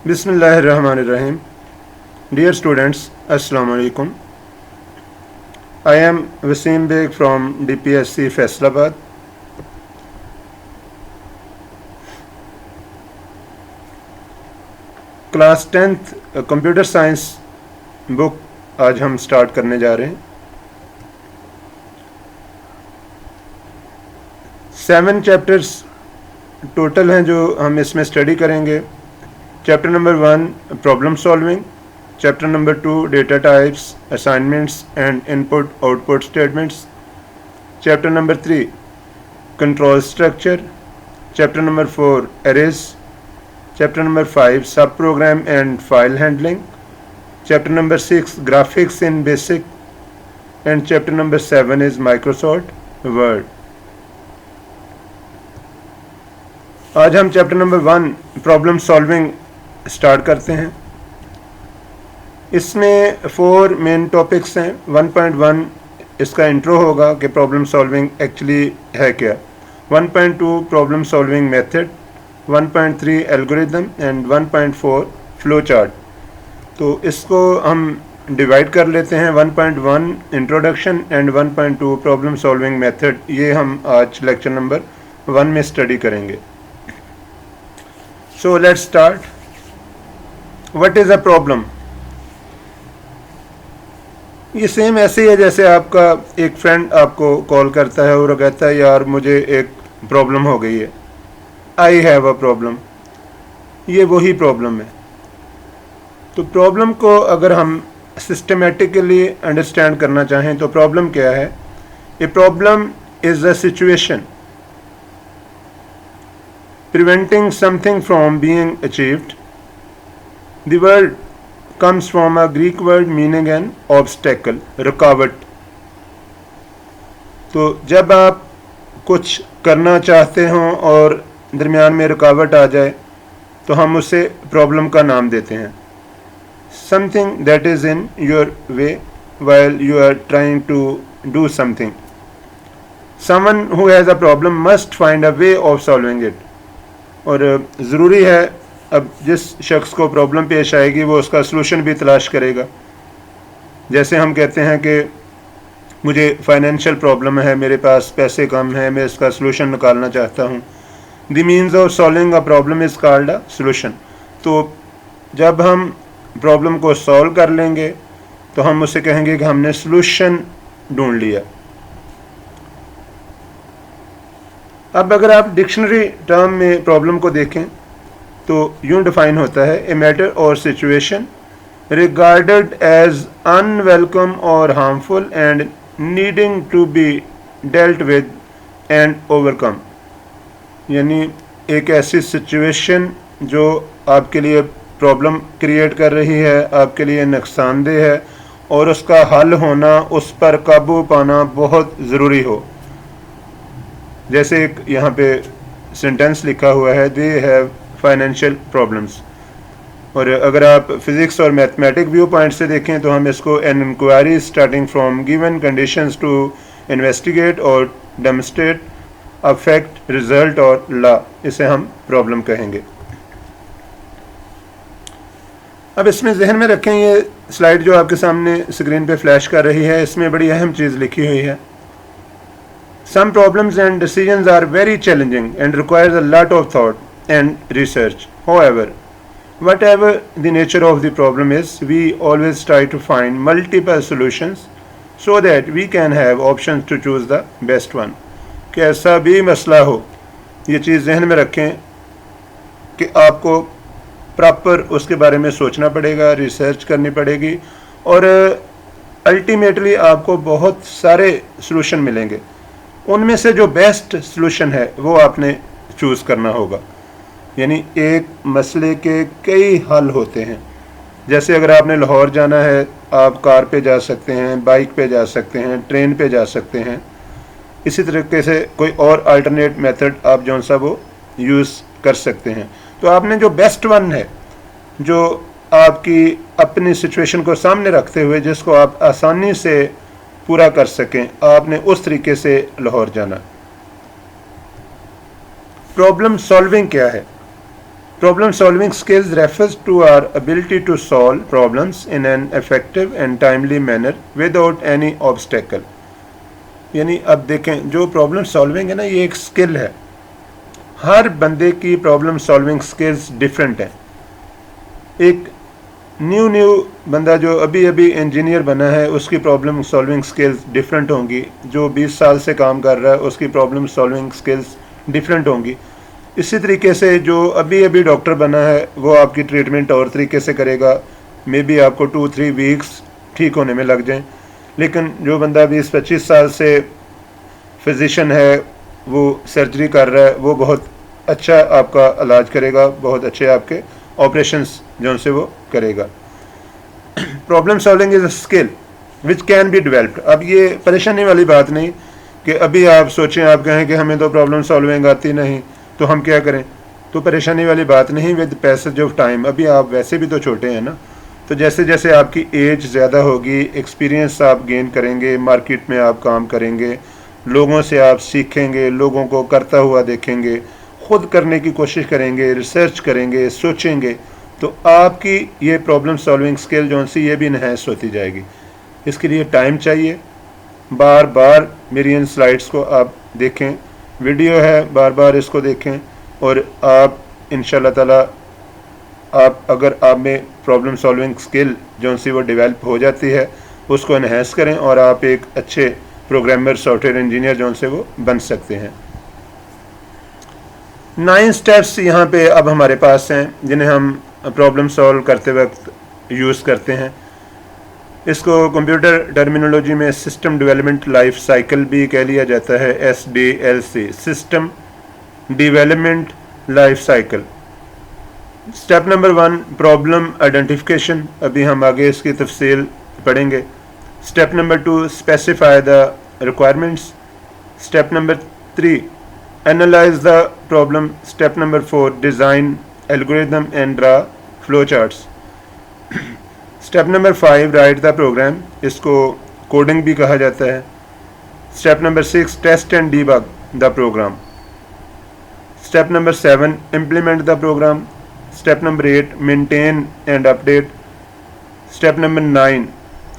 Bismillahirrahmanirrahim. Dear students, Assalamu alaikum. I am Wasim Beg from DPSC Faisalabad. Class 10th computer science book आज हम start करने जा रहे हैं। 7 चैप्टर्स टोटल हैं जो हम इसमें स्टडी करेंगे। Chapter number 1 problem solving, chapter number 2 data types, assignments and input output statements, chapter number 3 control structure, chapter number 4 arrays, chapter number 5 subprogram and file handling, chapter number 6 graphics in basic, and chapter number 7 is Microsoft Word. आज हम chapter number 1 problem solving start करते हैं। इसमें 4 main topics हैं। 1.1 इसका intro होगा कि problem solving actually है क्या। 1.2 problem solving method, 1.3 algorithm and 1.4 flow chart. तो इसको हम डिवाइड कर लेते हैं। 1.1 introduction and 1.2 problem solving method, ये हम आज लेक्चर नंबर 1 में स्टडी करेंगे। So let's start. What is a problem? ये सेम ऐसे ही है जैसे आपका एक फ्रेंड आपको कॉल करता है और कहता है यार मुझे एक प्रॉब्लम हो गई है, आई हैव अ प्रॉब्लम। ये वही प्रॉब्लम है। तो प्रॉब्लम को अगर हम सिस्टमेटिकली अंडरस्टैंड करना चाहें तो प्रॉब्लम क्या है? A problem is a situation preventing something from being achieved. The word comes from a Greek word meaning N obstacle, रुकावट। तो जब आप कुछ करना चाहते हों और दरमियान में रुकावट आ जाए तो हम उसे प्रॉब्लम का नाम देते हैं। Something that is in your way while you are trying to do something. Someone who has a problem must find a way of solving it. और ज़रूरी है अब जिस शख्स को प्रॉब्लम पेश आएगी वो उसका सलूशन भी तलाश करेगा। जैसे हम कहते हैं कि मुझे फाइनेंशियल प्रॉब्लम है, मेरे पास पैसे कम हैं, मैं इसका सलूशन निकालना चाहता हूँ। The means of solving a problem is called a solution. तो जब हम प्रॉब्लम को सॉल्व कर लेंगे तो हम उसे कहेंगे कि हमने सलूशन ढूंढ लिया। अब अगर आप डिक्शनरी टर्म में प्रॉब्लम को देखें तो यूँ डिफाइन होता है, ए मैटर और सिचुएशन रिगार्डेड एज अनवेलकम और harmful and needing to be dealt with and overcome. यानी एक ऐसी सिचुएशन जो आपके लिए प्रॉब्लम क्रिएट कर रही है, आपके लिए नुकसानदेह है और उसका हल होना, उस पर काबू पाना बहुत ज़रूरी हो। जैसे एक यहाँ पे सेंटेंस लिखा हुआ है, दे हैव फाइनेंशियल प्रॉब्लम्स। और अगर आप फिज़िक्स और मैथमेटिक व्यू पॉइंट से देखें तो हम इसको an inquiry starting from given conditions to investigate और डेमोन्स्ट्रेट अफेक्ट रिजल्ट और लॉ, इसे हम प्रॉब्लम कहेंगे। अब इसमें जहन में रखें, ये स्लाइड जो आपके सामने स्क्रीन पे फ्लैश कर रही है, इसमें बड़ी अहम चीज़ लिखी हुई है। Some problems and decisions are very challenging and requires a lot of thought and research. However, whatever the nature of the problem is, we always try to find multiple solutions so that we can have options to choose the best one. कैसा भी मसला हो, ये चीज़ जहन में रखें कि आपको प्रॉपर उसके बारे में सोचना पड़ेगा, रिसर्च करनी पड़ेगी और अल्टीमेटली आपको बहुत सारे सलूशन मिलेंगे। उनमें से जो बेस्ट सलूशन है वो आपने चूज़ करना होगा। यानी एक मसले के कई हल होते हैं। जैसे अगर आपने लाहौर जाना है, आप कार पे जा सकते हैं, बाइक पे जा सकते हैं, ट्रेन पे जा सकते हैं। इसी तरीके से कोई और अल्टरनेट मेथड आप जौन सा वो यूज़ कर सकते हैं। तो आपने जो बेस्ट वन है, जो आपकी अपनी सिचुएशन को सामने रखते हुए जिसको आप आसानी से पूरा कर सकें, आपने उस तरीके से लाहौर जाना। प्रॉब्लम सॉल्विंग क्या है? Problem solving skills refers to our ability to solve problems in an effective and timely manner without any obstacle. यानी अब देखें, जो प्रॉब्लम सॉल्विंग है ना, ये एक स्किल है. हर बंदे की प्रॉब्लम सॉल्विंग स्किल्स डिफरेंट हैं. एक न्यू बंदा जो अभी अभी इंजीनियर बना है, उसकी प्रॉब्लम सॉल्विंग स्किल्स डिफरेंट होंगी. जो 20 साल से काम कर रहा है, उसकी प्रॉब्लम सॉल्विंग स्किल्स डिफरेंट होंगी. इसी तरीके से जो अभी अभी डॉक्टर बना है, वो आपकी ट्रीटमेंट और तरीके से करेगा. मे बी आपको 2-3 वीक्स ठीक होने में लग जाएं. लेकिन जो बंदा 20-25 साल से फिजिशियन है, वो सर्जरी कर रहा है, वो बहुत अच्छा आपका इलाज करेगा, बहुत अच्छे आपके ऑपरेशंस जो उनसे वो करेगा. Problem solving is a skill which can be developed. अब ये परेशानी वाली बात नहीं कि अभी आप सोचें, आप कहें कि हमें तो प्रॉब्लम सॉल्विंग आती नहीं, तो हम क्या करें. तो परेशानी वाली बात नहीं. विद पैसेज ऑफ टाइम, अभी आप वैसे भी तो छोटे हैं ना, तो जैसे जैसे आपकी एज ज़्यादा होगी, एक्सपीरियंस आप गेन करेंगे, मार्केट में आप काम करेंगे, लोगों से आप सीखेंगे, लोगों को करता हुआ देखेंगे, ख़ुद करने की कोशिश करेंगे, रिसर्च करेंगे, सोचेंगे, तो आपकी ये प्रॉब्लम सॉल्विंग स्किल जो सी ये भी इन्हेंस होती जाएगी. इसके लिए टाइम चाहिए. बार बार मेरी इन स्लाइड्स को आप देखें, वीडियो है, बार बार इसको देखें, और आप इंशाल्लाह ताला आप अगर आप में प्रॉब्लम सॉल्विंग स्किल जो सी वो डेवलप हो जाती है, उसको इन्हेंस करें और आप एक अच्छे प्रोग्रामर, सॉफ्टवेयर इंजीनियर जो से वो बन सकते हैं. 9 स्टेप्स यहाँ पे अब हमारे पास हैं, जिन्हें हम प्रॉब्लम सॉल्व करते वक्त यूज़ करते हैं. इसको कंप्यूटर टर्मिनोलॉजी में सिस्टम डेवलपमेंट लाइफ साइकिल भी कह लिया जाता है, SDLC, system development life cycle. Step number 1, problem identification. अभी हम आगे इसकी तफसील पढ़ेंगे. Step number 2, specify the requirements. Step number 3, analyse the problem. Step number 4, design algorithm and draw flow charts. Step number 5, write the program. इसको coding भी कहा जाता है. Step number 6, test and debug the program. Step number 7, implement the program. Step number 8, maintain and update. Step number 9,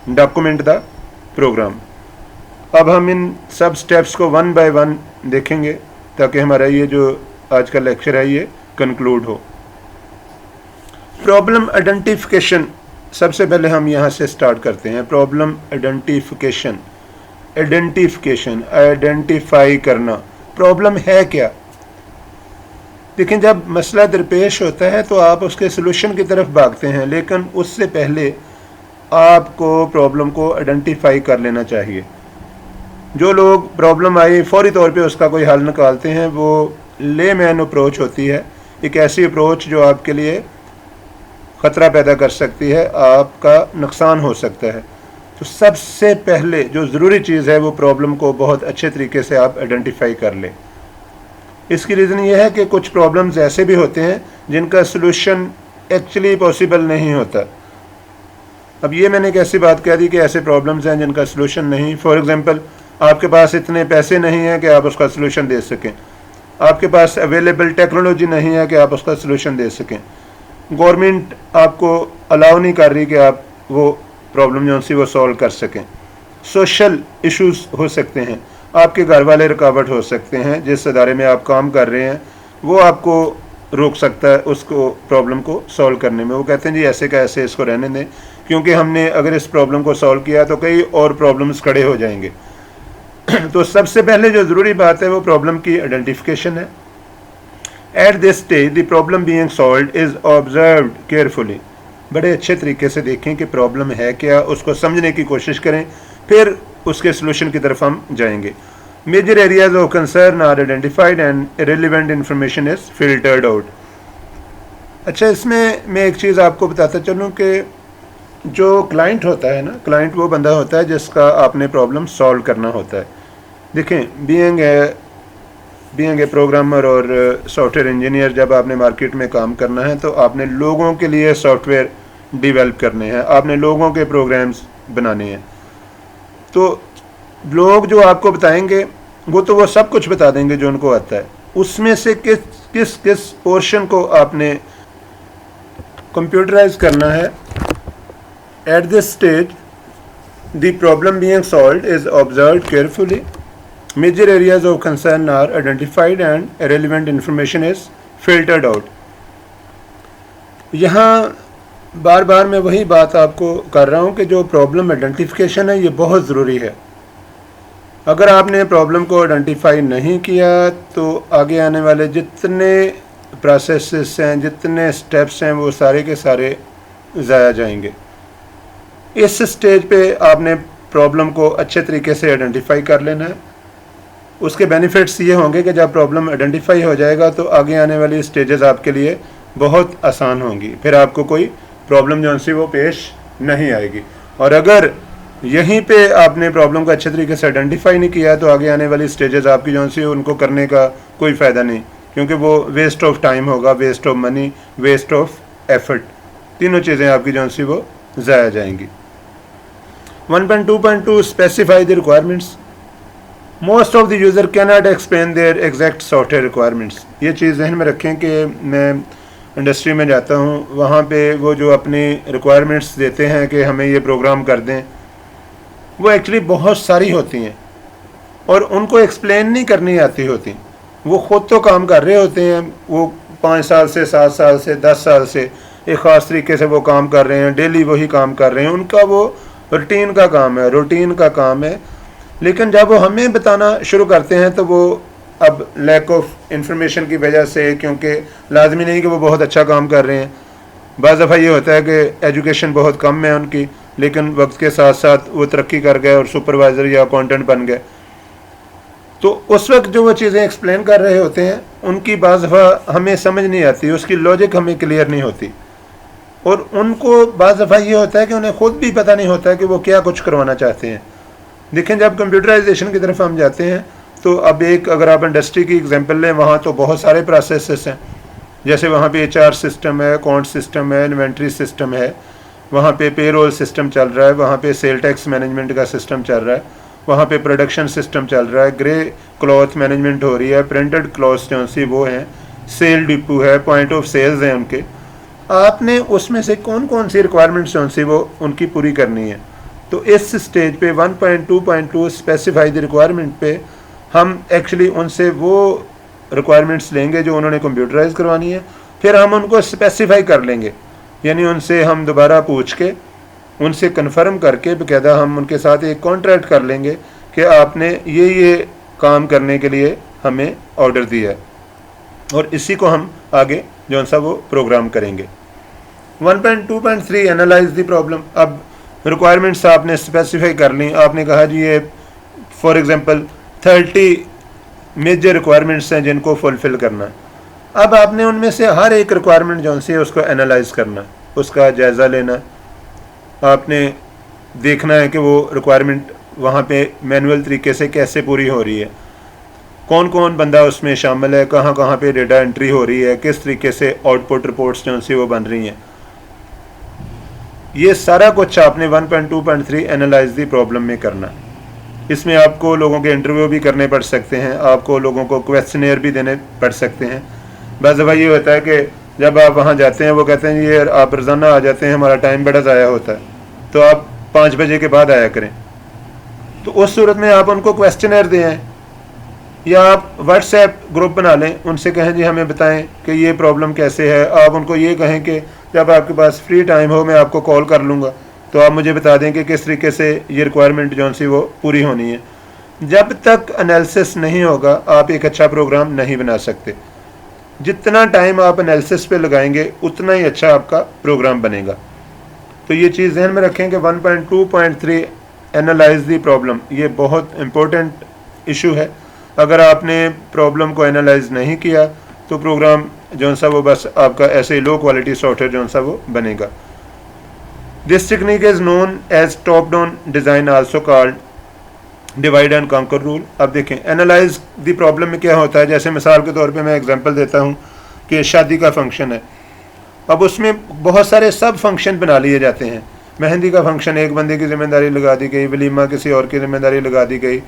document the program. अब हम इन सब steps को 1 bye 1 देखेंगे, ताकि हमारा ये जो आज का लेक्चर है ये कंक्लूड हो. प्रॉब्लम आइडेंटिफिकेशन, सबसे पहले हम यहाँ से स्टार्ट करते हैं. प्रॉब्लम आइडेंटिफिकेशन, आइडेंटिफाई करना. प्रॉब्लम है क्या? लेकिन जब मसला दरपेश होता है तो आप उसके सलूशन की तरफ भागते हैं, लेकिन उससे पहले आपको प्रॉब्लम को आइडेंटिफाई कर लेना चाहिए. जो लोग प्रॉब्लम आई फौरी तौर पे उसका कोई हल निकालते हैं, वो लेमैन अप्रोच होती है. एक ऐसी अप्रोच जो आपके लिए ख़तरा पैदा कर सकती है, आपका नुकसान हो सकता है. तो सबसे पहले जो ज़रूरी चीज़ है वो प्रॉब्लम को बहुत अच्छे तरीके से आप आइडेंटिफाई कर लें. इसकी रीज़न ये है कि कुछ प्रॉब्लम्स ऐसे भी होते हैं जिनका सलूशन एक्चुअली पॉसिबल नहीं होता. अब ये मैंने एक ऐसी बात कह दी कि ऐसे प्रॉब्लम्स हैं जिनका सलूशन नहीं. फॉर एग्ज़ाम्पल, आपके पास इतने पैसे नहीं हैं कि आप उसका सलूशन दे सकें. आपके पास अवेलेबल टेक्नोलॉजी नहीं है कि आप उसका सलूशन दे सकें. गवर्नमेंट आपको अलाउ नहीं कर रही कि आप वो प्रॉब्लम जो सी वो सॉल्व कर सकें. सोशल इश्यूज़ हो सकते हैं, आपके घर वाले रुकावट हो सकते हैं, जिस अदारे में आप काम कर रहे हैं वो आपको रोक सकता है उसको प्रॉब्लम को सॉल्व करने में. वो कहते हैं जी ऐसे का ऐसे इसको रहने दें, क्योंकि हमने अगर इस प्रॉब्लम को सॉल्व किया तो कई और प्रॉब्लम्स खड़े हो जाएंगे. तो सबसे पहले जो ज़रूरी बात है वो प्रॉब्लम की आइडेंटिफिकेशन है. At this stage the problem being solved is observed carefully. बड़े अच्छे तरीके से देखें कि प्रॉब्लम है क्या, उसको समझने की कोशिश करें, फिर उसके सलूशन की तरफ हम जाएंगे. Major areas of concern are identified and irrelevant information is filtered out. अच्छा, इसमें मैं एक चीज़ आपको बताता चलूँ कि जो क्लाइंट होता है ना, क्लाइंट वो बंदा होता है जिसका आपने प्रॉब्लम सॉल्व करना होता है. देखें, बीइंग ए प्रोग्रामर और सॉफ्टवेयर इंजीनियर, जब आपने मार्केट में काम करना है तो आपने लोगों के लिए सॉफ्टवेयर डेवलप करने हैं, आपने लोगों के प्रोग्राम्स बनाने हैं. तो लोग जो आपको बताएंगे वो तो वो सब कुछ बता देंगे जो उनको आता है. उसमें से किस किस किस पोर्शन को आपने कंप्यूटराइज करना है। At this stage the problem being solved is observed carefully, major areas of concern are identified and relevant information is filtered out. यहाँ बार बार मैं वही बात आपको कर रहा हूँ कि जो प्रॉब्लम आइडेंटिफिकेशन है ये बहुत ज़रूरी है। अगर आपने प्रॉब्लम को आइडेंटिफाई नहीं किया तो आगे आने वाले जितने प्रोसेसेस हैं, जितने स्टेप्स हैं, वो सारे के सारे ज़ाया जाएंगे। इस स्टेज पे आपने प्रॉब्लम को अच्छे तरीके से आइडेंटिफाई कर लेना है। उसके बेनिफिट्स ये होंगे कि जब प्रॉब्लम आइडेंटिफाई हो जाएगा तो आगे आने वाली स्टेजेस आपके लिए बहुत आसान होंगी, फिर आपको कोई प्रॉब्लम जो सी वो पेश नहीं आएगी। और अगर यहीं पे आपने प्रॉब्लम को अच्छे तरीके से आइडेंटिफाई नहीं किया तो आगे आने वाली स्टेजेस आपकी जो सी उनको करने का कोई फ़ायदा नहीं, क्योंकि वो वेस्ट ऑफ टाइम होगा, waste of money, waste of effort, तीनों चीज़ें आपकी जो सी वो ज़ाया जाएंगी। 1.2.2 specify the requirements. Most of the user can not explain their exact software requirements. ये चीज़ जहन में रखें कि मैं इंडस्ट्री में जाता हूँ, वहाँ पे वो जो अपनी रिक्वायरमेंट्स देते हैं कि हमें ये प्रोग्राम कर दें, वो एक्चुअली बहुत सारी होती हैं और उनको एक्सप्लेन नहीं करनी आती होती। वो ख़ुद तो काम कर रहे होते हैं, वो 5 साल से 7 साल से 10 साल से एक ख़ास तरीके से वो काम कर रहे हैं, डेली वही काम कर रहे हैं, उनका वो रूटीन का काम है, रूटीन का काम है। लेकिन जब वो हमें बताना शुरू करते हैं तो वो अब लैक ऑफ इंफॉर्मेशन की वजह से, क्योंकि लाजमी नहीं कि वो बहुत अच्छा काम कर रहे हैं, बाज़ दफ़ा ये होता है कि एजुकेशन बहुत कम है उनकी, लेकिन वक्त के साथ साथ वो तरक्की कर गए और सुपरवाइज़र या अकाउंटेंट बन गए, तो उस वक्त जो वो चीज़ें एक्सप्लेन कर रहे होते हैं उनकी बाज़ दफ़ा हमें समझ नहीं आती, उसकी लॉजिक हमें क्लियर नहीं होती, और उनको बाज़ दफ़ा ये होता है कि उन्हें ख़ुद भी पता नहीं होता है कि वो क्या कुछ करवाना चाहते हैं। देखें, जब कंप्यूटराइजेशन की तरफ हम जाते हैं तो अब एक अगर आप इंडस्ट्री की एग्जांपल लें, वहाँ तो बहुत सारे प्रोसेसेस हैं। जैसे वहाँ पे HR सिस्टम है, अकाउंट सिस्टम है, इन्वेंट्री सिस्टम है, वहाँ पे पेरोल सिस्टम चल रहा है, वहाँ पे सेल टैक्स मैनेजमेंट का सिस्टम चल रहा है, वहाँ पे प्रोडक्शन सिस्टम चल रहा है, ग्रे क्लॉथ मैनेजमेंट हो रही है, प्रिंटेड क्लॉथ जो सी वो हैं, सेल डिपो है, पॉइंट ऑफ सेल्स हैं उनके। आपने उसमें से कौन कौन सी रिक्वायरमेंट्स जो सी वो उनकी पूरी करनी है। तो इस स्टेज पे 1.2.2 स्पेसिफाई द रिक्वायरमेंट पे हम एक्चुअली उनसे वो रिक्वायरमेंट्स लेंगे जो उन्होंने कंप्यूटराइज करवानी है, फिर हम उनको स्पेसिफाई कर लेंगे, यानी उनसे हम दोबारा पूछ के उनसे कंफर्म करके बाकायदा हम उनके साथ एक कॉन्ट्रैक्ट कर लेंगे कि आपने ये काम करने के लिए हमें ऑर्डर दिया है, और इसी को हम आगे जो सा वो प्रोग्राम करेंगे। 1.2.3 एनालाइज द प्रॉब्लम। अब रिक्वायरमेंट्स आपने स्पेसिफाई कर ली, आपने कहा जी ये फॉर एग्जांपल 30 मेजर रिक्वायरमेंट्स हैं जिनको फुलफ़िल करना है। अब आपने उनमें से हर एक रिक्वायरमेंट जो सी है उसको एनालाइज करना, उसका जायज़ा लेना, आपने देखना है कि वो रिक्वायरमेंट वहाँ पे मैनुअल तरीके से कैसे पूरी हो रही है, कौन कौन बंदा उसमें शामिल है, कहाँ कहाँ पे डेटा एंट्री हो रही है, किस तरीके से आउटपुट रिपोर्ट्स जो सी वो बन रही हैं। ये सारा कुछ आपने 1.2.3 एनालाइज दी प्रॉब्लम में करना। इसमें आपको लोगों के इंटरव्यू भी करने पड़ सकते हैं, आपको लोगों को क्वेश्चनेयर भी देने पड़ सकते हैं। बस दफ़ा ये होता है कि जब आप वहाँ जाते हैं वो कहते हैं ये आप रोज़ाना आ जाते हैं, हमारा टाइम बड़ा ज़ाया होता है, तो आप 5 बजे के बाद आया करें। तो उस सूरत में आप उनको क्वेश्चनेयर दें, या आप व्हाट्सएप ग्रुप बना लें, उनसे कहें जी हमें बताएं कि ये प्रॉब्लम कैसे है। आप उनको ये कहें कि जब आपके पास फ्री टाइम हो मैं आपको कॉल कर लूँगा, तो आप मुझे बता दें कि किस तरीके से ये रिक्वायरमेंट जो सी वो पूरी होनी है। जब तक एनालिसिस नहीं होगा आप एक अच्छा प्रोग्राम नहीं बना सकते। जितना टाइम आप एनालिसिस पे लगाएंगे उतना ही अच्छा आपका प्रोग्राम बनेगा। तो ये चीज़ ध्यान में रखें कि 1.2.3 एनालाइज दी प्रॉब्लम, ये बहुत इम्पोर्टेंट इशू है। अगर आपने प्रॉब्लम को एनालाइज नहीं किया तो प्रोग्राम जो सा वो बस आपका ऐसे ही लो क्वालिटी सॉफ्टवेयर जो सा वो बनेगा। This technique is known as top down design, also called divide and conquer rule. अब देखें एनालाइज दी प्रॉब्लम में क्या होता है। जैसे मिसाल के तौर पे मैं एग्जांपल देता हूँ कि शादी का फंक्शन है, अब उसमें बहुत सारे सब फंक्शन बना लिए जाते हैं। मेहंदी का फंक्शन एक बंदे की ज़िम्मेदारी लगा दी गई, वलीमा किसी और की ज़िम्मेदारी लगा दी गई,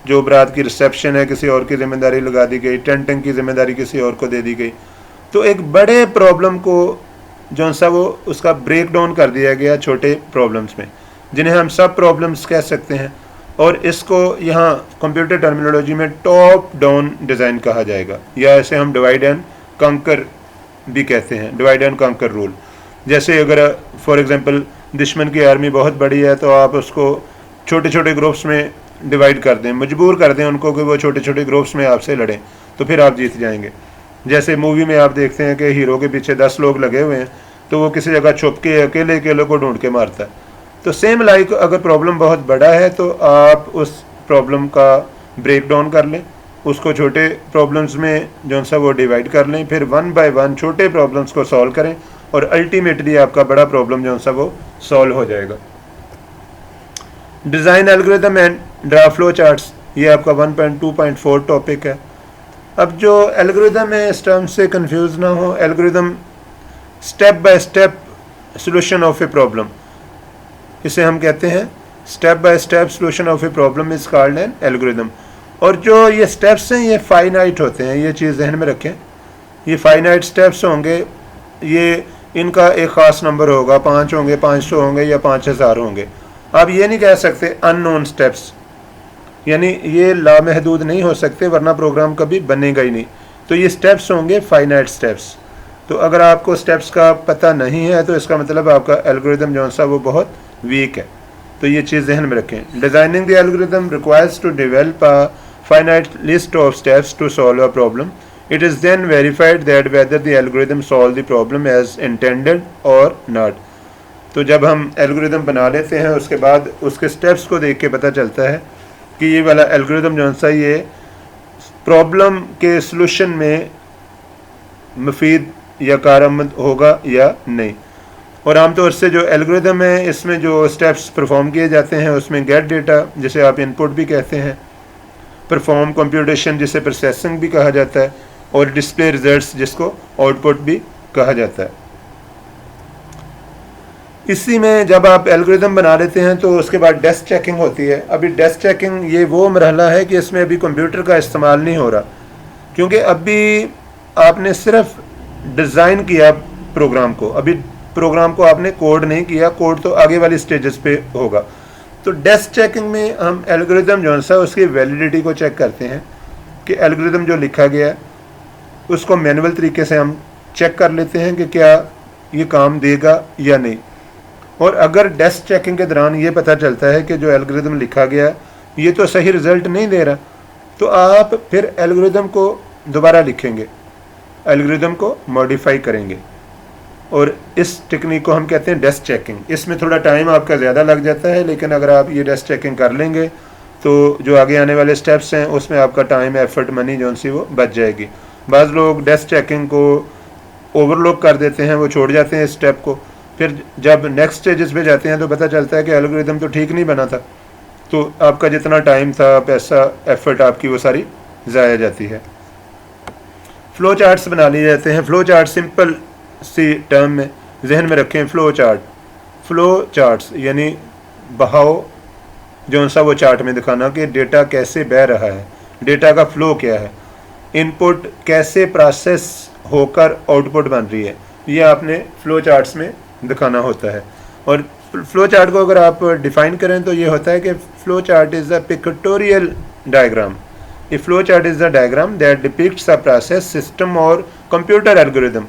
जो बारात की रिसेप्शन है किसी और की ज़िम्मेदारी लगा दी गई, टेंटिंग की ज़िम्मेदारी किसी और को दे दी गई। तो एक बड़े प्रॉब्लम को जो सा वो उसका ब्रेक डाउन कर दिया गया छोटे प्रॉब्लम्स में, जिन्हें हम सब प्रॉब्लम्स कह सकते हैं। और इसको यहाँ कंप्यूटर टर्मिनोलॉजी में टॉप डाउन डिज़ाइन कहा जाएगा, या इसे हम डिवाइड एंड कंकर भी कहते हैं, डिवाइड एंड कंकर रूल। जैसे अगर फॉर एग्जांपल दुश्मन की आर्मी बहुत बड़ी है तो आप उसको छोटे छोटे ग्रुप्स में डिवाइड कर दें, मजबूर कर दें उनको कि वो छोटे छोटे ग्रुप्स में आपसे लड़ें, तो फिर आप जीत जाएंगे। जैसे मूवी में आप देखते हैं कि हीरो के पीछे 10 लोग लगे हुए हैं तो वो किसी जगह छुप के अकेले अकेले को ढूंढ के मारता है। तो सेम लाइक अगर प्रॉब्लम बहुत बड़ा है तो आप उस प्रॉब्लम का ब्रेक डाउन कर लें, उसको छोटे प्रॉब्लम्स में जो सा वो डिवाइड कर लें, फिर वन बाय वन छोटे प्रॉब्लम्स को सॉल्व करें और अल्टीमेटली आपका बड़ा प्रॉब्लम जो सा वो सॉल्व हो जाएगा। Design algorithm and draw flow charts, ये आपका 1.2.4 टॉपिक है। अब जो एल्गोरिथम है इस टर्म से कंफ्यूज ना हो, algorithm step by step solution of a problem, इसे हम कहते हैं step by step solution of a problem is called an algorithm. और जो ये स्टेप्स हैं ये फाइनाइट होते हैं, ये चीज़ ध्यान में रखें, ये फाइनाइट स्टेप्स होंगे, ये इनका एक ख़ास नंबर होगा, 5 होंगे, 500 होंगे या 5000 होंगे। आप ये नहीं कह सकते अननोन स्टेप्स, यानी ये लामहदूद नहीं हो सकते वरना प्रोग्राम कभी बनेगा ही नहीं। तो ये स्टेप्स होंगे फाइनाइट स्टेप्स। तो अगर आपको स्टेप्स का पता नहीं है तो इसका मतलब आपका एल्गोरिथम जो सा वो बहुत वीक है। तो ये चीज़ ध्यान में रखें। Designing the algorithm requires to develop a finite list of steps to solve a problem. It is then verified that whether the algorithm solve the problem as intended और नॉट। तो जब हम एल्गोरिथम बना लेते हैं उसके बाद उसके स्टेप्स को देख के पता चलता है कि ये वाला एल्गोरिथम जो सा ये प्रॉब्लम के सलूशन में मुफीद या कारआमद होगा या नहीं। और आमतौर से जो एल्गोरिथम है इसमें जो स्टेप्स परफॉर्म किए जाते हैं उसमें गेट डेटा, जिसे आप इनपुट भी कहते हैं, परफॉर्म कंप्यूटेशन जिसे प्रोसेसिंग भी कहा जाता है, और डिस्प्ले रिजल्ट्स जिसको आउटपुट भी कहा जाता है। इसी में जब आप एल्गोरिथम बना लेते हैं तो उसके बाद डेस्क चेकिंग होती है। अभी डेस्क चेकिंग ये वो मरहला है कि इसमें अभी कंप्यूटर का इस्तेमाल नहीं हो रहा, क्योंकि अभी आपने सिर्फ डिज़ाइन किया प्रोग्राम को, अभी प्रोग्राम को आपने कोड नहीं किया, कोड तो आगे वाली स्टेजेस पे होगा। तो डेस्क चेकिंग में हम एल्गोरिथम जो सा उसकी वैलिडिटी को चेक करते हैं कि एल्गोरिथम जो लिखा गया है उसको मैनुअल तरीके से हम चेक कर लेते हैं कि क्या ये काम देगा या नहीं। और अगर डेस्क चेकिंग के दौरान ये पता चलता है कि जो एल्गोरिथम लिखा गया है ये तो सही रिज़ल्ट नहीं दे रहा, तो आप फिर एल्गोरिथम को दोबारा लिखेंगे, एल्गोरिथम को मॉडिफाई करेंगे। और इस टेक्निक को हम कहते हैं डेस्क चेकिंग। इसमें थोड़ा टाइम आपका ज़्यादा लग जाता है, लेकिन अगर आप ये डेस्क चेकिंग कर लेंगे तो जो आगे आने वाले स्टेप्स हैं उसमें आपका टाइम, एफर्ट, मनी जो सी वो बच जाएगी। बाज़ लोग डेस्क चेकिंग को ओवरलुक कर देते हैं, वो छोड़ जाते हैं इस स्टेप को, फिर जब नेक्स्ट स्टेजेस पे जाते हैं तो पता चलता है कि एल्गोरिथम तो ठीक नहीं बना था, तो आपका जितना टाइम था, पैसा, एफर्ट आपकी वो सारी ज़ाया जाती है। फ़्लो चार्ट्स बना लिए जाते हैं। फ़्लो चार्ट सिंपल सी टर्म में जहन में रखें, फ़्लो चार्ट्स यानी बहाव जो सा वो चार्ट में दिखाना कि डेटा कैसे बह रहा है, डेटा का फ़्लो क्या है, इनपुट कैसे प्रोसेस होकर आउटपुट बन रही है, ये आपने फ़्लो चार्ट्स में दिखाना होता है। और फ़्लो चार्ट को अगर आप डिफ़ाइन करें तो ये होता है कि flow chart is a pictorial diagram. A flow chart is a diagram that depicts a process, system और computer algorithm.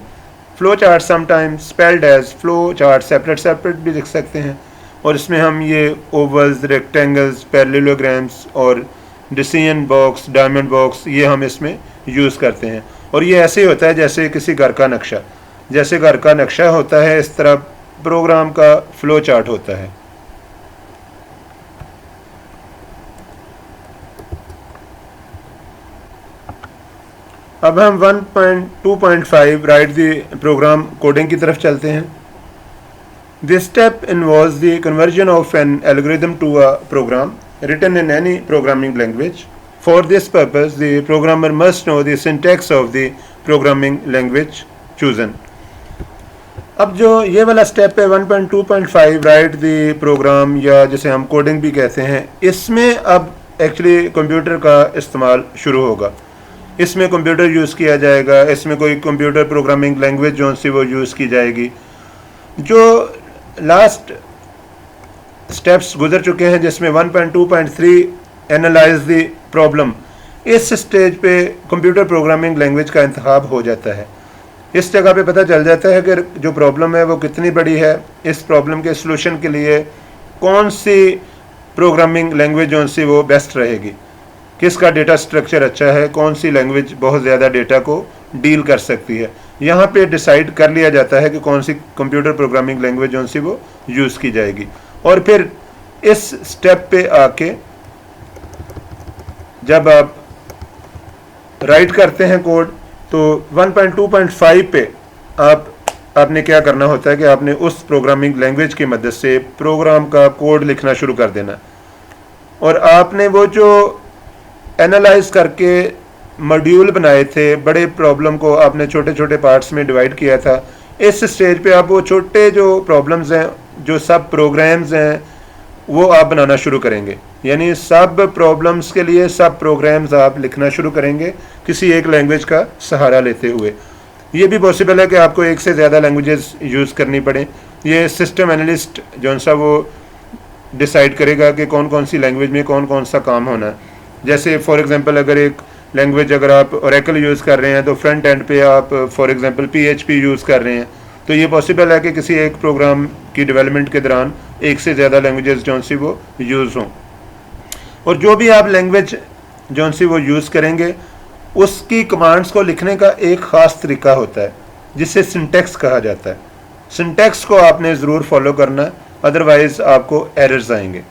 Flow chart sometimes spelled as flow chart, separate भी लिख सकते हैं। और इसमें हम ये ओवल्स, रेक्टेंगल्स, पैरेललोग्राम्स और डिसीजन बॉक्स, डायमंड बॉक्स, ये हम इसमें यूज़ करते हैं। और ये ऐसे ही होता है जैसे किसी घर का नक्शा, जैसे घर का नक्शा होता है इस तरह प्रोग्राम का फ़्लो चार्ट होता है। अब हम 1.2.5 राइट द प्रोग्राम कोडिंग की तरफ चलते हैं। This step involves the conversion of an algorithm to a program written in any programming language. For this purpose, the programmer must know the syntax of the programming language chosen. अब जो ये वाला step है 1.2.5 right the programme, या जिसे हम coding भी कहते हैं, इसमें अब एक्चुअली कंप्यूटर का इस्तेमाल शुरू होगा। इसमें कंप्यूटर यूज़ किया जाएगा, इसमें कोई कंप्यूटर प्रोग्रामिंग लैंग्वेज जो सी वो यूज़ की जाएगी। जो लास्ट स्टेप्स गुजर चुके हैं जिसमें 1.2.3 एनालाइज द प्रॉब्लम, इस स्टेज पे कंप्यूटर प्रोग्रामिंग लैंग्वेज का इंतखाब हो जाता है। इस जगह पे पता चल जाता है कि जो प्रॉब्लम है वो कितनी बड़ी है, इस प्रॉब्लम के सलूशन के लिए कौन सी प्रोग्रामिंग लैंग्वेज जो सी वो बेस्ट रहेगी, किसका डेटा स्ट्रक्चर अच्छा है, कौन सी लैंग्वेज बहुत ज़्यादा डेटा को डील कर सकती है। यहाँ पे डिसाइड कर लिया जाता है कि कौन सी कंप्यूटर प्रोग्रामिंग लैंग्वेज जो सी वो यूज़ की जाएगी। और फिर इस स्टेप पे आके जब आप राइट करते हैं कोड, तो 1.2.5 पे आपने क्या करना होता है कि आपने उस प्रोग्रामिंग लैंग्वेज की मदद से प्रोग्राम का कोड लिखना शुरू कर देना। और आपने वो जो एनालाइज करके मॉड्यूल बनाए थे, बड़े प्रॉब्लम को आपने छोटे छोटे पार्ट्स में डिवाइड किया था, इस स्टेज पे आप वो छोटे जो प्रॉब्लम्स हैं, जो सब प्रोग्राम्स हैं, वो आप बनाना शुरू करेंगे। यानी सब प्रॉब्लम्स के लिए सब प्रोग्राम्स आप लिखना शुरू करेंगे किसी एक लैंग्वेज का सहारा लेते हुए। ये भी पॉसिबल है कि आपको एक से ज़्यादा लैंग्वेजेस यूज़ करनी पड़े। ये सिस्टम एनालिस्ट जो सा वो डिसाइड करेगा कि कौन कौन सी लैंग्वेज में कौन कौन सा काम होना है। जैसे फॉर एग्जांपल अगर एक लैंग्वेज अगर आप ओरेकल यूज़ कर रहे हैं तो फ्रंट एंड पे आप फॉर एग्जांपल PHP यूज़ कर रहे हैं, तो ये पॉसिबल है कि किसी एक प्रोग्राम की डेवलपमेंट के दौरान एक से ज़्यादा लैंग्वेजेस जो सी वो यूज़ हों। और जो भी आप लैंग्वेज जो सी वो यूज़ करेंगे उसकी कमांड्स को लिखने का एक ख़ास तरीका होता है जिसे सिंटैक्स कहा जाता है। सिंटैक्स को आपने ज़रूर फॉलो करना है, अदरवाइज़ आपको एरर्स आएंगे।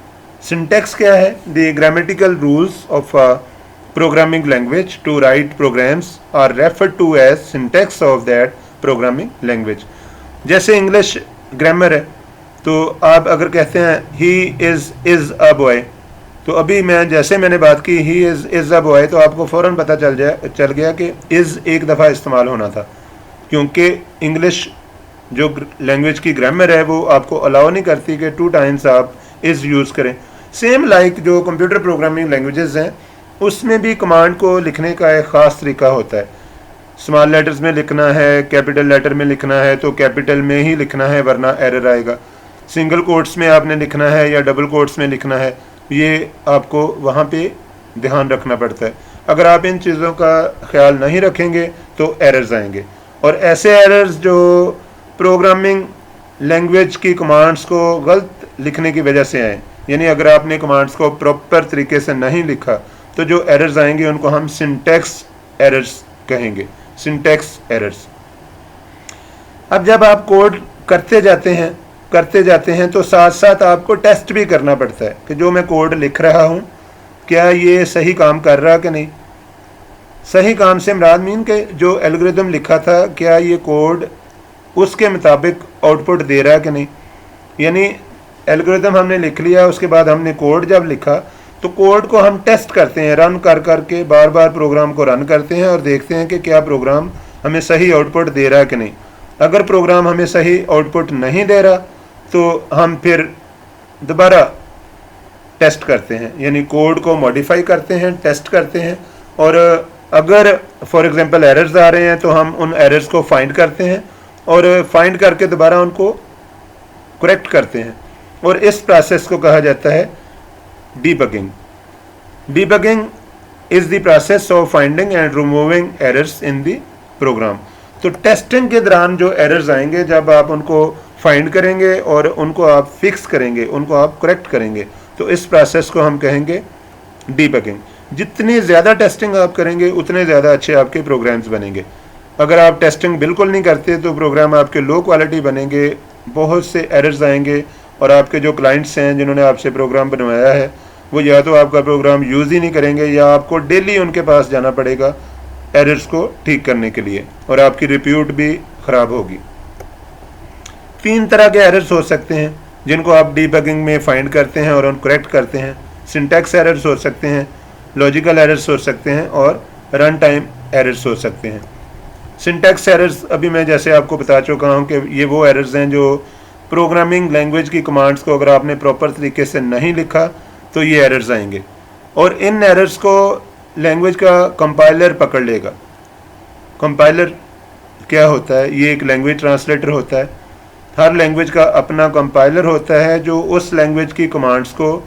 सिंटैक्स क्या है? The grammatical rules of programming language to write programs are referred to as syntax of that programming language. जैसे इंग्लिश ग्रामर है, तो आप अगर कहते हैं ही इज़ अ बॉय, तो अभी मैंने बात की ही इज़ अ बॉय, तो आपको फ़ौरन पता चल गया कि इज़ एक दफ़ा इस्तेमाल होना था, क्योंकि इंग्लिश जो लैंग्वेज की ग्रामर है वो आपको अलाउ नहीं करती कि 2 टाइम्स आप इज़ यूज़ करें। सेम लाइक जो कंप्यूटर प्रोग्रामिंग लैंग्वेजेस हैं उसमें भी कमांड को लिखने का एक ख़ास तरीका होता है। स्मॉल लेटर्स में लिखना है, कैपिटल लेटर में लिखना है तो कैपिटल में ही लिखना है वरना एरर आएगा। सिंगल कोट्स में आपने लिखना है या डबल कोट्स में लिखना है, ये आपको वहाँ पे ध्यान रखना पड़ता है। अगर आप इन चीज़ों का ख्याल नहीं रखेंगे तो एरर्स आएंगे, और ऐसे एरर्स जो प्रोग्रामिंग लैंग्वेज की कमांड्स को गलत लिखने की वजह से आए, यानी अगर आपने कमांड्स को प्रॉपर तरीके से नहीं लिखा तो जो एरर्स आएंगे उनको हम सिंटैक्स एरर्स कहेंगे, सिंटैक्स एरर्स। अब जब आप कोड करते जाते हैं तो साथ साथ आपको टेस्ट भी करना पड़ता है कि जो मैं कोड लिख रहा हूँ क्या ये सही काम कर रहा कि नहीं। सही काम से मुराद मीन के जो एल्गोरिदम लिखा था क्या ये कोड उसके मुताबिक आउटपुट दे रहा है कि नहीं। यानी एल्गोरिदम हमने लिख लिया, उसके बाद हमने कोड जब लिखा तो कोड को हम टेस्ट करते हैं, रन कर के बार बार प्रोग्राम को रन करते हैं और देखते हैं कि क्या प्रोग्राम हमें सही आउटपुट दे रहा है कि नहीं। अगर प्रोग्राम हमें सही आउटपुट नहीं दे रहा तो हम फिर दोबारा टेस्ट करते हैं, यानी कोड को मॉडिफाई करते हैं, टेस्ट करते हैं। और अगर फॉर एग्जांपल एरर्स आ रहे हैं तो हम उन एरर्स को फाइंड करते हैं और फाइंड करके दोबारा उनको करेक्ट करते हैं, और इस प्रोसेस को कहा जाता है debugging. Debugging is the process of finding and removing errors in the program. तो टेस्टिंग के दौरान जो एरर्स आएंगे, जब आप उनको फाइंड करेंगे और उनको आप फिक्स करेंगे, उनको आप करेक्ट करेंगे, तो इस प्रोसेस को हम कहेंगे डीबगिंग। जितनी ज़्यादा टेस्टिंग आप करेंगे उतने ज़्यादा अच्छे आपके प्रोग्राम्स बनेंगे। अगर आप टेस्टिंग बिल्कुल नहीं करते तो प्रोग्राम आपके लो क्वालिटी बनेंगे, बहुत से एरर्स आएंगे, और आपके जो क्लाइंट्स हैं जिन्होंने आपसे प्रोग्राम बनवाया है वो या तो आपका प्रोग्राम यूज़ ही नहीं करेंगे या आपको डेली उनके पास जाना पड़ेगा एरर्स को ठीक करने के लिए, और आपकी रिप्यूट भी ख़राब होगी। 3 तरह के एरर्स हो सकते हैं जिनको आप डीबगिंग में फाइंड करते हैं और उनको करेक्ट करते हैं। सिंटैक्स एरर्स हो सकते हैं, लॉजिकल एरर्स हो सकते हैं, और रन टाइम एरर्स हो सकते हैं। सिंटैक्स एरर्स अभी मैं जैसे आपको बता चुका हूँ कि ये वो एरर्स हैं जो प्रोग्रामिंग लैंग्वेज की कमांड्स को अगर आपने प्रॉपर तरीके से नहीं लिखा तो ये एरर्स आएंगे। और इन एरर्स को लैंग्वेज का कंपाइलर पकड़ लेगा। कंपाइलर क्या होता है? ये एक लैंग्वेज ट्रांसलेटर होता है। हर लैंग्वेज का अपना कंपाइलर होता है जो उस लैंग्वेज की कमांड्स को,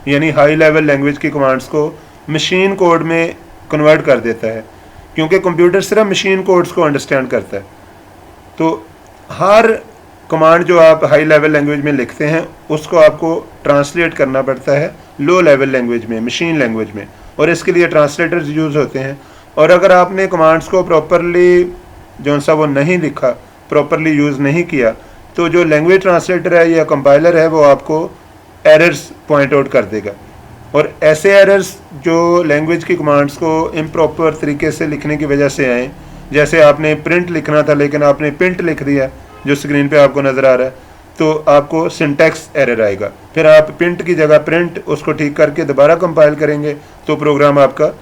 यानी हाई लेवल लैंग्वेज की कमांड्स को मशीन कोड में कन्वर्ट कर देता है, क्योंकि कंप्यूटर सिर्फ मशीन कोड्स को अंडरस्टैंड करता है। तो हर कमांड जो आप हाई लेवल लैंग्वेज में लिखते हैं उसको आपको ट्रांसलेट करना पड़ता है लो लेवल लैंग्वेज में, मशीन लैंग्वेज में, और इसके लिए ट्रांसलेटर्स यूज़ होते हैं। और अगर आपने कमांड्स को प्रॉपरली जो सा वो नहीं लिखा, प्रॉपरली यूज़ नहीं किया, तो जो लैंग्वेज ट्रांसलेटर है या कंपाइलर है वो आपको एरर्स पॉइंट आउट कर देगा। और ऐसे एरर्स जो लैंग्वेज की कमांड्स को इम्प्रॉपर तरीके से लिखने की वजह से आए, जैसे आपने प्रिंट लिखना था लेकिन आपने प्रिंट लिख दिया जो स्क्रीन पे आपको नज़र आ रहा है, तो आपको सिंटैक्स एरर आएगा। फिर आप प्रिंट की जगह प्रिंट उसको ठीक करके दोबारा कंपाइल करेंगे तो प्रोग्राम आपका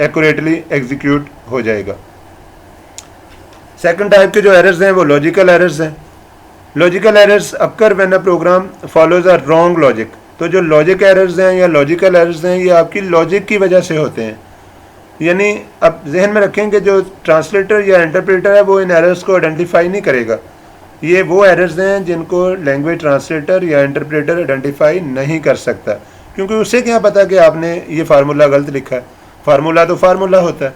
एक्यूरेटली एग्जीक्यूट हो जाएगा। सेकंड टाइप के जो एरर्स हैं वो लॉजिकल एरर्स हैं। Logical errors occur when a program follows a wrong logic. तो जो लॉजिक एरर्स हैं या लॉजिकल एरर्स हैं ये आपकी लॉजिक की वजह से होते हैं। यानी अब जहन में रखें कि जो ट्रांसलेटर या इंटरप्रेटर है वो इन एरर्स को आइडेंटिफाई नहीं करेगा। ये वो एरर्स हैं जिनको लैंग्वेज ट्रांसलेटर या इंटरप्रेटर आइडेंटिफाई नहीं कर सकता, क्योंकि उसे क्या पता कि आपने ये फार्मूला गलत लिखा है। फार्मूला तो फार्मूला होता है।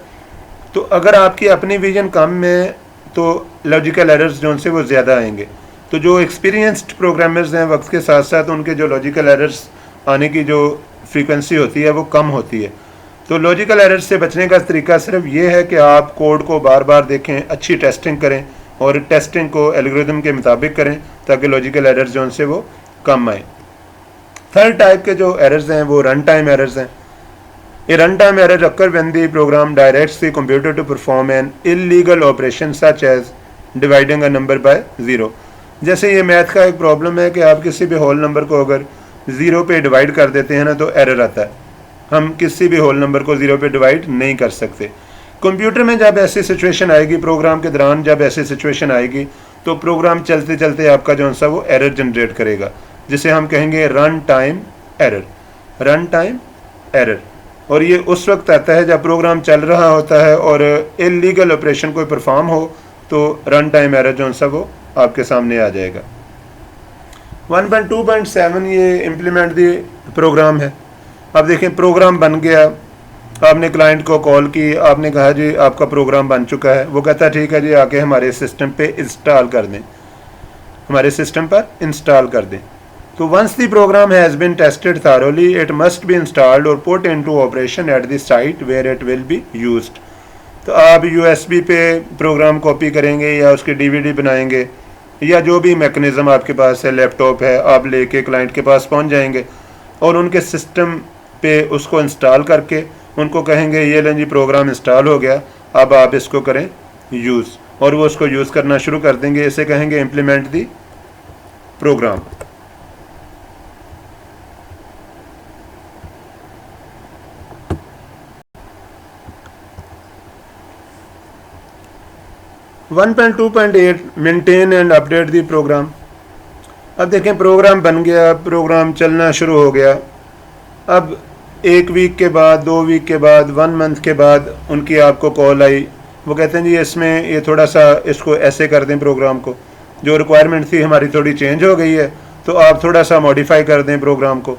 तो अगर आपकी अपनी विजन कम है तो लॉजिकल एरर्स जो उनसे वो ज़्यादा आएंगे। तो जो एक्सपीरियंस्ड प्रोग्रामर्स हैं वक्त के साथ साथ उनके जो लॉजिकल एरर्स आने की जो फ्रीक्वेंसी होती है वो कम होती है। तो लॉजिकल एरर्स से बचने का तरीका सिर्फ ये है कि आप कोड को बार बार देखें, अच्छी टेस्टिंग करें और टेस्टिंग को एल्गोरिथम के मुताबिक करें ताकि लॉजिकल एरर्स जो उनसे वो कम आए। थर्ड टाइप के जो एरर्स हैं वो रन टाइम एरर्स हैं। A runtime error occur when the program directs the computer to perform an illegal operation such as dividing a number by 0। जैसे ये मैथ का एक प्रॉब्लम है कि आप किसी भी होल नंबर को अगर 0 पे डिवाइड कर देते हैं ना तो एरर आता है। हम किसी भी होल नंबर को 0 पे डिवाइड नहीं कर सकते। कंप्यूटर में जब ऐसी सिचुएशन आएगी, प्रोग्राम के दौरान जब ऐसी सिचुएशन आएगी तो प्रोग्राम चलते चलते आपका जो सा वो एरर जनरेट करेगा, जिसे हम कहेंगे run time error. Run time error. और ये उस वक्त आता है जब प्रोग्राम चल रहा होता है और इलीगल ऑपरेशन कोई परफॉर्म हो तो रन टाइम एरर जो सा वो आपके सामने आ जाएगा। 1.2.7 ये इम्प्लीमेंट दी प्रोग्राम है। अब देखें प्रोग्राम बन गया, आपने क्लाइंट को कॉल की, आपने कहा जी आपका प्रोग्राम बन चुका है। वो कहता है ठीक है जी आके हमारे सिस्टम पे इंस्टॉल कर दें, हमारे सिस्टम पर इंस्टॉल कर दें। तो once the program has been tested thoroughly, it must be installed or put into operation at the site where it will be used। तो आप USB पे प्रोग्राम कॉपी करेंगे या उसकी DVD बनाएंगे या जो भी मैकेनिज़्म आपके पास है, लैपटॉप है, आप लेके क्लाइंट के पास पहुंच जाएंगे और उनके सिस्टम पे उसको इंस्टॉल करके उनको कहेंगे ये लें जी प्रोग्राम इंस्टॉल हो गया, अब आप इसको करें यूज़, और वो उसको यूज़ करना शुरू कर देंगे। इसे कहेंगे implement the program. One 1.2.8 maintain and update the program. अब देखें प्रोग्राम बन गया, प्रोग्राम चलना शुरू हो गया। अब 1 वीक के बाद, 2 वीक के बाद, 1 मंथ के बाद उनकी आपको कॉल आई। वो कहते हैं जी इसमें ये थोड़ा सा इसको ऐसे कर दें, प्रोग्राम को जो रिक्वायरमेंट थी हमारी थोड़ी चेंज हो गई है तो आप थोड़ा सा मॉडिफाई कर दें प्रोग्राम को।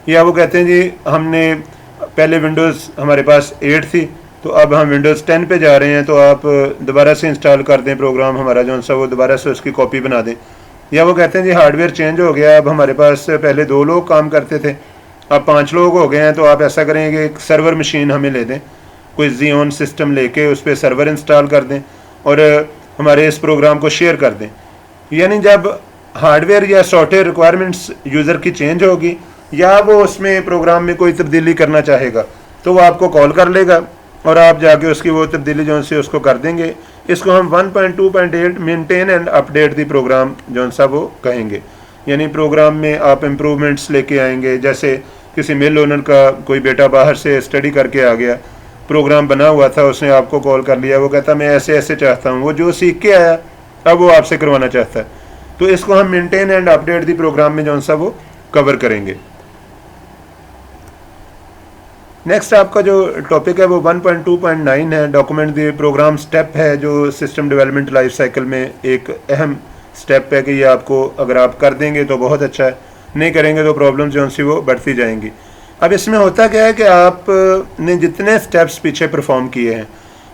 या वो कहते हैं जी हमने पहले विंडोज़ हमारे पास 8 थी तो अब हम विंडोज़ 10 पे जा रहे हैं तो आप दोबारा से इंस्टॉल कर दें प्रोग्राम हमारा जो सा वो दोबारा से उसकी कॉपी बना दें। या वो कहते हैं जी हार्डवेयर चेंज हो गया, अब हमारे पास पहले 2 लोग काम करते थे अब 5 लोग हो गए हैं, तो आप ऐसा करें कि एक सर्वर मशीन हमें ले दें, कोई Xeon सिस्टम लेके उस पर सर्वर इंस्टॉल कर दें और हमारे इस प्रोग्राम को शेयर कर दें। यानी जब हार्डवेयर या सॉफ्टवेयर रिक्वायरमेंट्स यूज़र की चेंज होगी या वो उसमें प्रोग्राम में कोई तब्दीली करना चाहेगा तो वो आपको कॉल कर लेगा और आप जाके उसकी वो तब्दीली जो से उसको कर देंगे। इसको हम 1.2.8 maintain and update the program जो सा वो कहेंगे। यानी प्रोग्राम में आप इम्प्रूवमेंट्स लेके आएंगे। जैसे किसी मिल ओनर का कोई बेटा बाहर से स्टडी करके आ गया, प्रोग्राम बना हुआ था, उसने आपको कॉल कर लिया, वो कहता मैं ऐसे ऐसे चाहता हूँ, वो जो सीख के आया अब वो आपसे करवाना चाहता है, तो इसको हम maintain and update the program में जो सा वो कवर करेंगे। नेक्स्ट आपका जो टॉपिक है वो 1.2.9 है, डॉक्यूमेंट द प्रोग्राम स्टेप है, जो सिस्टम डेवलपमेंट लाइफ साइकिल में एक अहम स्टेप है कि ये आपको अगर आप कर देंगे तो बहुत अच्छा है, नहीं करेंगे तो प्रॉब्लम जो सी वो बढ़ती जाएंगी। अब इसमें होता क्या है कि आपने जितने स्टेप्स पीछे परफॉर्म किए हैं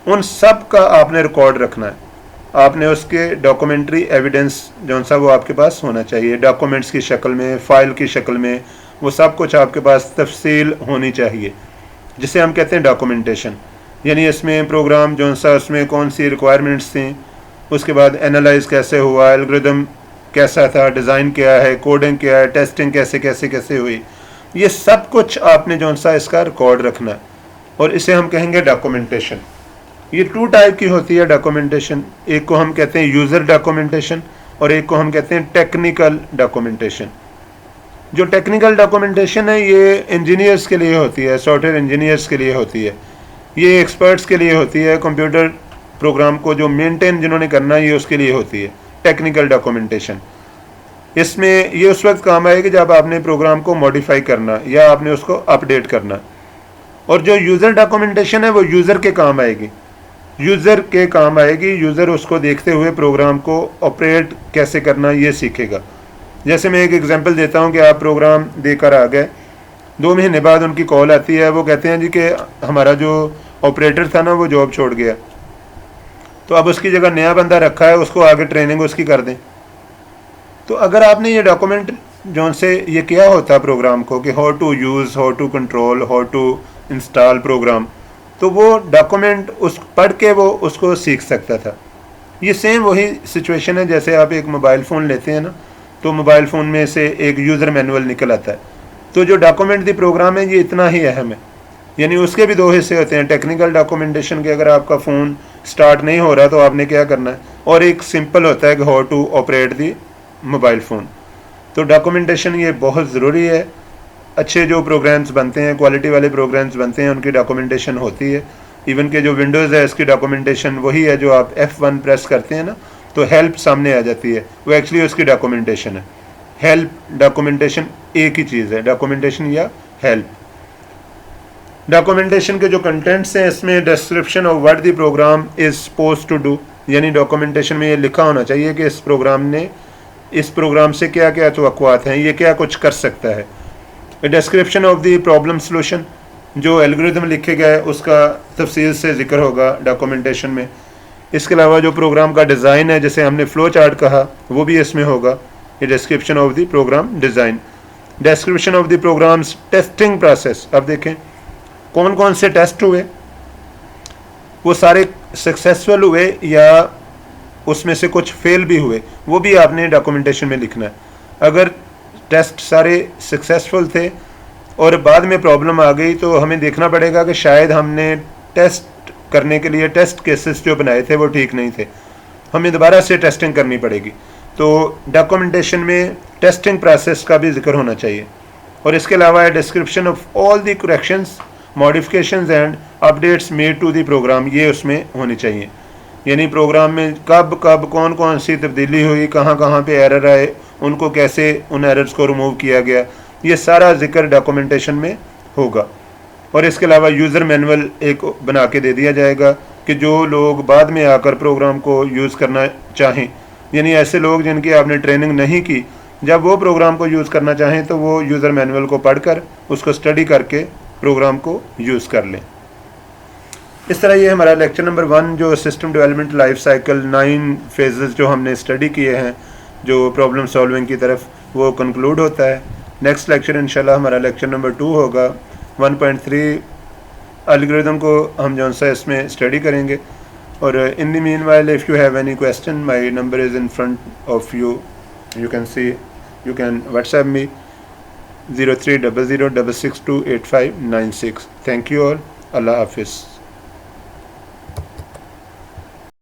उन सब का आपने रिकॉर्ड रखना है, आपने उसके डॉक्यूमेंट्री एविडेंस जो सा वो आपके पास होना चाहिए, डॉक्यूमेंट्स की शक्ल में, फ़ाइल की शक्ल में, वो सब कुछ आपके पास तफसील होनी चाहिए, जिसे हम कहते हैं डॉक्यूमेंटेशन। यानी इसमें प्रोग्राम जो सा उसमें कौन सी रिक्वायरमेंट्स थी, उसके बाद एनालाइज कैसे हुआ, एल्गोरिदम कैसा था, डिज़ाइन क्या है, कोडिंग क्या है, टेस्टिंग कैसे कैसे कैसे हुई, ये सब कुछ आपने जो सा इसका रिकॉर्ड रखना है, और इसे हम कहेंगे डॉक्यूमेंटेशन। ये 2 टाइप की होती है डॉक्यूमेंटेशन, एक को हम कहते हैं यूज़र डॉक्यूमेंटेशन और एक को हम कहते हैं टेक्निकल डॉक्यूमेंटेशन। जो टेक्निकल डॉक्यूमेंटेशन है ये इंजीनियर्स के लिए होती है, सॉफ्टवेयर इंजीनियर्स के लिए होती है, ये एक्सपर्ट्स के लिए होती है, कंप्यूटर प्रोग्राम को जो मेंटेन जिन्होंने करना है ये उसके लिए होती है टेक्निकल डॉक्यूमेंटेशन। इसमें ये उस वक्त काम आएगी जब आपने प्रोग्राम को मॉडिफाई करना या आपने उसको अपडेट करना। और जो यूज़र डॉक्यूमेंटेशन है वो यूज़र के काम आएगी, यूज़र के काम आएगी, यूज़र उसको देखते हुए प्रोग्राम को ऑपरेट कैसे करना ये सीखेगा। जैसे मैं एक एग्जांपल देता हूँ कि आप प्रोग्राम देकर आ गए, 2 महीने बाद उनकी कॉल आती है, वो कहते हैं जी कि हमारा जो ऑपरेटर था ना वो जॉब छोड़ गया, तो अब उसकी जगह नया बंदा रखा है, उसको आगे ट्रेनिंग उसकी कर दें। तो अगर आपने ये डॉक्यूमेंट जो से ये किया होता प्रोग्राम को कि how to use, how to control, how to install program, तो वो डॉक्यूमेंट उस पढ़ के वो उसको सीख सकता था। ये सेम वही सिचुएशन है जैसे आप एक मोबाइल फ़ोन लेते हैं ना, तो मोबाइल फ़ोन में से एक यूज़र मैनुअल निकल आता है, तो जो डॉक्यूमेंट दी प्रोग्राम है ये इतना ही अहम है। यानी उसके भी 2 हिस्से होते हैं, टेक्निकल डॉक्यूमेंटेशन के, अगर आपका फ़ोन स्टार्ट नहीं हो रहा तो आपने क्या करना है, और एक सिंपल होता है कि how to operate the mobile phone. तो डॉक्यूमेंटेशन ये बहुत ज़रूरी है। अच्छे जो प्रोग्राम्स बनते हैं, क्वालिटी वाले प्रोग्राम्स बनते हैं, उनकी डॉक्यूमेंटेशन होती है। इवन के जो विंडोज़ है इसकी डॉक्यूमेंटेशन वही है, जो आप F1 प्रेस करते हैं ना तो हेल्प सामने आ जाती है, वो एक्चुअली उसकी डॉक्यूमेंटेशन है। हेल्प डॉक्यूमेंटेशन एक ही चीज़ है, डॉक्यूमेंटेशन या हेल्प। डॉक्यूमेंटेशन के जो कंटेंट्स हैं इसमें description of what the program is suppose to do, यानी डॉक्यूमेंटेशन में ये लिखा होना चाहिए कि इस प्रोग्राम से क्या क्या तवक्कुआत हैं, ये क्या कुछ कर सकता है। Description of the problem solution, जो एल्गोरिथम लिखे गए उसका तफसील से जिक्र होगा डॉक्यूमेंटेशन में। इसके अलावा जो प्रोग्राम का डिज़ाइन है, जैसे हमने फ़्लो चार्ट कहा, वो भी इसमें होगा, ये description of the program design. Description of the program's testing process, अब देखें कौन कौन से टेस्ट हुए, वो सारे सक्सेसफुल हुए या उसमें से कुछ फेल भी हुए, वो भी आपने डॉक्यूमेंटेशन में लिखना है। अगर टेस्ट सारे सक्सेसफुल थे और बाद में प्रॉब्लम आ गई तो हमें देखना पड़ेगा कि शायद हमने टेस्ट करने के लिए टेस्ट केसेस जो बनाए थे वो ठीक नहीं थे, हमें दोबारा से टेस्टिंग करनी पड़ेगी। तो डॉक्यूमेंटेशन में टेस्टिंग प्रोसेस का भी जिक्र होना चाहिए। और इसके अलावा description of all the corrections, modifications and updates made to the program, ये उसमें होनी चाहिए। यानी प्रोग्राम में कब कब कौन कौन सी तब्दीली हुई, कहाँ कहाँ पे एरर आए, उनको कैसे उन एरर्स को रिमूव किया गया, ये सारा जिक्र डॉक्यूमेंटेशन में होगा। और इसके अलावा यूज़र मैनुअल एक बना के दे दिया जाएगा कि जो लोग बाद में आकर प्रोग्राम को यूज़ करना चाहें, यानी ऐसे लोग जिनकी आपने ट्रेनिंग नहीं की, जब वो प्रोग्राम को यूज़ करना चाहें तो वो यूज़र मैनुअल को पढ़कर उसको स्टडी करके प्रोग्राम को यूज़ कर लें। इस तरह ये हमारा लेक्चर नंबर 1 जो system development life cycle 9 phases जो हमने स्टडी किए हैं जो प्रॉब्लम सॉल्विंग की तरफ, वो कंक्लूड होता है। नेक्स्ट लेक्चर इंशाल्लाह हमारा लेक्चर नंबर 2 होगा, 1.3 एल्गोरिथम को हम जो सा इसमें स्टडी करेंगे। और in the mean while if you have any question, my number is in front of you, you can WhatsApp me 0300662859. Thank you all. Allah Hafiz.